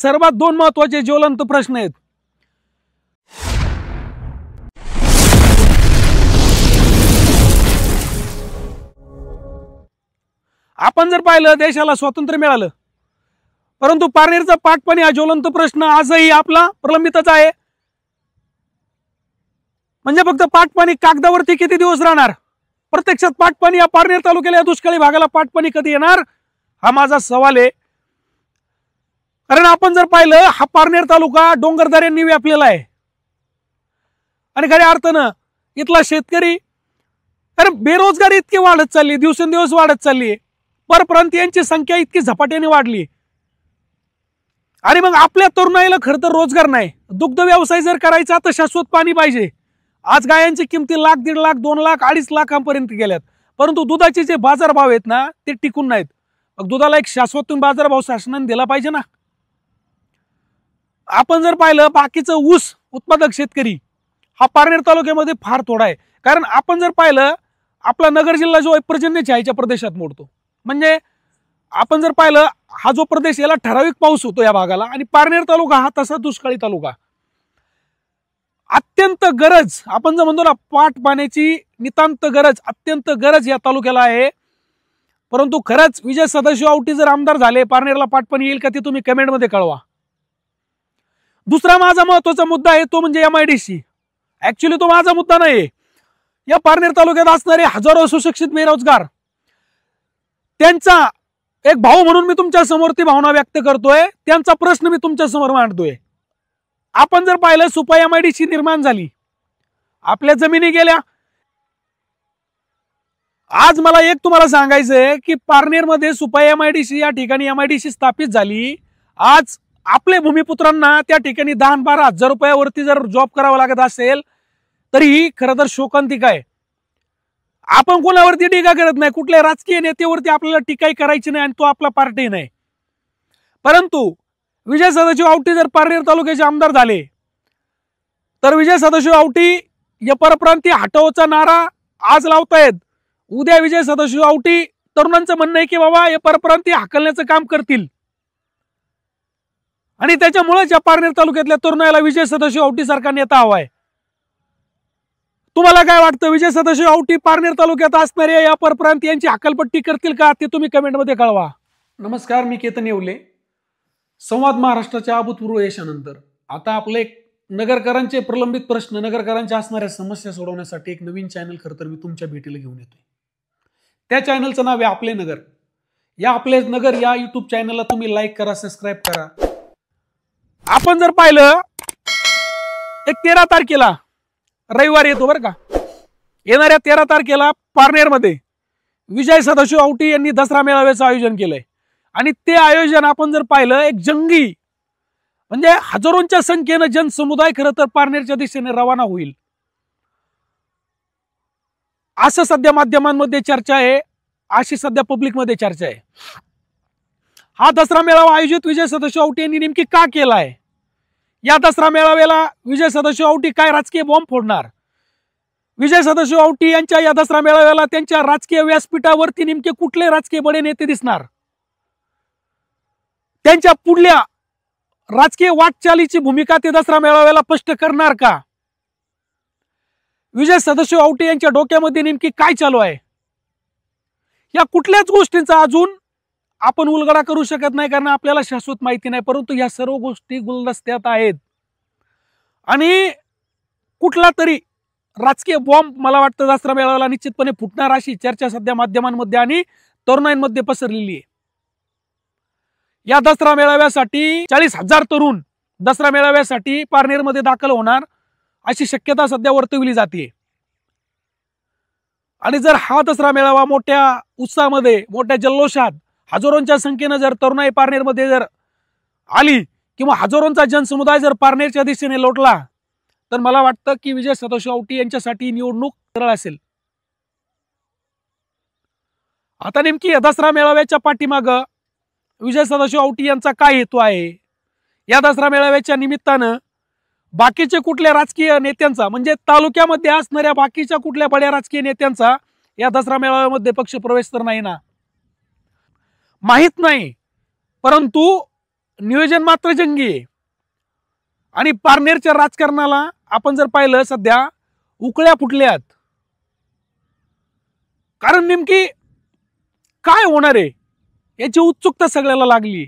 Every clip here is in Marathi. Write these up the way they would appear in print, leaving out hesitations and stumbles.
सर्वात दोन महत्त्वाचे ज्वलंत प्रश्न आहेत। आपण जर पाहिलं देशाला स्वातंत्र्य मिळालं, परंतु पारनेरचा पाटपाणी हा ज्वलंत प्रश्न आजही आपला प्रलंबितच आहे। म्हणजे फक्त पाटपाणी कागदावरती किती दिवस राहणार, प्रत्यक्षात पाटपाणी या पारनेर तालुक्याला या दुष्काळी भागाला पाटपाणी कधी येणार हा माझा सवाल आहे। कारण आपण जर पाहिलं हा पारनेर तालुका डोंगरदऱ्यांनी व्यापलेला आहे आणि खऱ्या अर्थानं इथला शेतकरी बेरोजगारी इतकी वाढत चालली, दिवसेंदिवस वाढत चालली, परप्रांतीयांची संख्या इतकी झपाट्याने वाढली आणि मग आपल्या तरुणाईला खरं तर रोजगार नाही। दुग्ध व्यवसाय जर करायचा तर शाश्वत पाणी पाहिजे। आज गायांची किमती लाख, 1.5 लाख, 2 लाख, 2.5 लाखांपर्यंत गेल्यात, परंतु दुधाचे जे बाजारभाव आहेत ना ते टिकून नाहीत। मग दुधाला एक शाश्वत बाजारभाव शासनाने दिला पाहिजे ना। आपण जर पाहिलं बाकीचं ऊस उत्पादक शेतकरी हा पारनेर तालुक्यामध्ये फार थोडा आहे। कारण आपण जर पाहिलं आपला नगर जिल्हा जो आहे पर्जन्य छायेच्या प्रदेशात मोडतो। म्हणजे आपण जर पाहिलं हा जो प्रदेश याला ठराविक पाऊस होतो या भागाला, आणि पारनेर तालुका हा तसा दुष्काळी तालुका। अत्यंत गरज, आपण जर म्हणतो ना पाट पाण्याची नितांत गरज, अत्यंत गरज या तालुक्याला आहे। परंतु खरंच विजय सदाशिव आवटी जर आमदार झाले पारनेरला पाटपाणी येईल का ते तुम्ही कमेंटमध्ये कळवा। दुसरा माझा महत्वाचा मुद्दा आहे तो म्हणजे MIDC। ऍक्च्युली तो माझा मुद्दा नाही, या पारनेर तालुक्यात असणारे हजारो सुशिक्षित बेरोजगार त्यांचा एक भाऊ म्हणून मी तुमच्या समोर ती भावना व्यक्त करतोय, त्यांचा प्रश्न मी तुमच्या समोर मांडतोय। आपण जर पाहिलं सुपाई MIDC निर्माण झाली, आपल्या जमिनी गेल्या। आज मला एक तुम्हाला सांगायचंय की पारनेरमध्ये सुपाई MIDC या ठिकाणी MIDC स्थापित झाली। आज आपले भूमिपुत्रांना त्या ठिकाणी 10-12 हजार रुपयावरती जर जॉब करावा लागत असेल तरी खरं तर शोकांतिक आहे। आपण कोणावरती टीका करत नाही, कुठल्या राजकीय नेत्यावरती आपल्याला टीकाही करायची नाही आणि तो आपला पार्टी नाही। परंतु विजय सदाशिव आवटी जर पारनेर तालुक्याचे आमदार झाले तर विजय सदाशिव आवटी या परप्रांतीय हटवचा नारा आज लावतायत। उद्या विजय सदाशिव आवटी तरुणांचं म्हणणं आहे की बाबा हे परप्रांतीय हाकलण्याचं काम करतील आणि त्याच्यामुळे या पारनेर तालुक्यातल्या तरुणाला विजय सदाशिव आवटी सारखा नेता हवाय। तुम्हाला काय वाटतं, विजय सदाशिव आवटी पारनेर तालुक्यात असणाऱ्या या परप्रांतीयांची हकालपट्टी करतील का ते तुम्ही कमेंटमध्ये कळवा। नमस्कार, मी केतन येवले। संवाद महाराष्ट्राच्या अभूतपूर्व यशानंतर आता आपले नगरकरांचे प्रलंबित प्रश्न, नगरकरांच्या असणाऱ्या समस्या सोडवण्यासाठी एक नवीन चॅनल खरं तर मी तुमच्या भेटीला घेऊन येतोय। त्या चॅनलचं नाव आहे आपले नगर। या आपले नगर या YouTube चॅनलला तुम्ही लाईक करा, सबस्क्राईब करा। आपण जर पाहिलं एक 13 तारखेला रविवार येतो बरं का, येणाऱ्या 13 तारखेला पारनेरमध्ये विजय सदाशिव आवटी यांनी दसरा मेळाव्याचं आयोजन केलंय आणि ते आयोजन आपण जर पाहिलं एक जंगी म्हणजे हजारोंच्या संख्येनं जनसमुदाय खरं तर पारनेरच्या दिशेने रवाना होईल असं सध्या माध्यमांमध्ये चर्चा आहे, अशी सध्या पब्लिकमध्ये चर्चा आहे। हा दसरा मेळावा आयोजित विजय सदाशिव आवटी यांनी नेमकी का केलाय, या दसरा मेळाव्याला विजय सदाशिव आवटी काय राजकीय बॉम्ब फोडणार, विजय सदाशिव आवटी यांच्या या दसरा मेळाव्याला त्यांच्या राजकीय व्यासपीठावरती नेमके कुठले राजकीय बडे नेते दिसणार, त्यांच्या पुढल्या राजकीय वाटचालीची भूमिका ते दसरा मेळाव्याला स्पष्ट करणार का, विजय सदाशिव आवटी यांच्या डोक्यामध्ये नेमकी काय चालू आहे, या कुठल्याच गोष्टींचा अजून आपण उलगडा करू शकत नाही कारण आपल्याला शाश्वत माहिती नाही। परंतु या सर्व गोष्टी गुलदस्त्यात आहेत आणि कुठला तरी राजकीय बॉम्ब मला वाटतं दसरा मेळाव्याला निश्चितपणे फुटणार अशी चर्चा सध्या माध्यमांमध्ये आणि तरुणांमध्ये पसरलेली आहे। या दसरा मेळाव्यासाठी 40,000 तरुण दसरा मेळाव्यासाठी पारनेरमध्ये दाखल होणार अशी शक्यता सध्या वर्तवली जाते। आणि जर हा दसरा मेळावा मोठ्या उत्साहामध्ये, मोठ्या जल्लोषात हजारोंच्या संख्येनं जर तरुणाई पारनेरमध्ये जर आली किंवा हजारोंचा जनसमुदाय जर पारनेरच्या दिशेने लोटला तर मला वाटतं की विजय सदाशिव आवटी यांच्यासाठी निवडणूक सरळ असेल। आता नेमकी दसरा मेळाव्याच्या पाठीमागं विजय सदाशिव आवटी यांचा काय हेतू आहे, या दसरा मेळाव्याच्या निमित्तानं बाकीचे कुठल्या राजकीय नेत्यांचा म्हणजे तालुक्यामध्ये असणाऱ्या बाकीच्या कुठल्या बड्या राजकीय नेत्यांचा या दसरा मेळाव्यामध्ये पक्ष प्रवेश तर नाही ना, माहित नाही। परंतु नियोजन मात्र जंगी आहे. आणि पारनेरच्या राजकारणाला आपण जर पाहिलं सध्या उकळ्या फुटल्यात. कारण नेमकी काय होणार आहे याची उत्सुकता सगळ्याला लागली.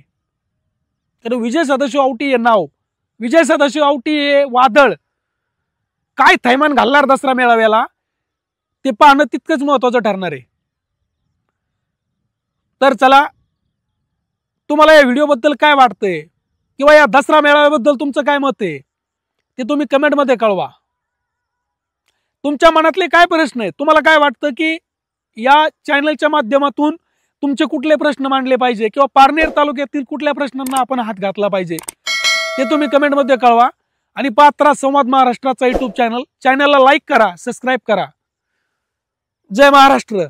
तर विजय सदाशिव आवटी हे नाव, विजय सदाशिव आवटी हे वादळ काय थैमान घालणार दसरा मेळाव्याला ते पाहणं तितकंच महत्वाचं ठरणार आहे. तर चला, तुम्हाला या व्हिडिओबद्दल काय वाटतंय किंवा या दसरा मेळाव्याबद्दल तुमचं काय मत आहे ते तुम्ही कमेंटमध्ये कळवा. तुमच्या मनातले काय प्रश्न आहेत, तुम्हाला काय वाटतं की या चॅनलच्या माध्यमातून तुमचे कुठले प्रश्न मांडले पाहिजे किंवा पारनेर तालुक्यातील कुठल्या प्रश्नांना आपण हात घातला पाहिजे ते तुम्ही कमेंटमध्ये कळवा. आणि पाहत राहा संवाद महाराष्ट्राचा युट्यूब चॅनलला लाईक करा, सबस्क्राईब करा. जय महाराष्ट्र.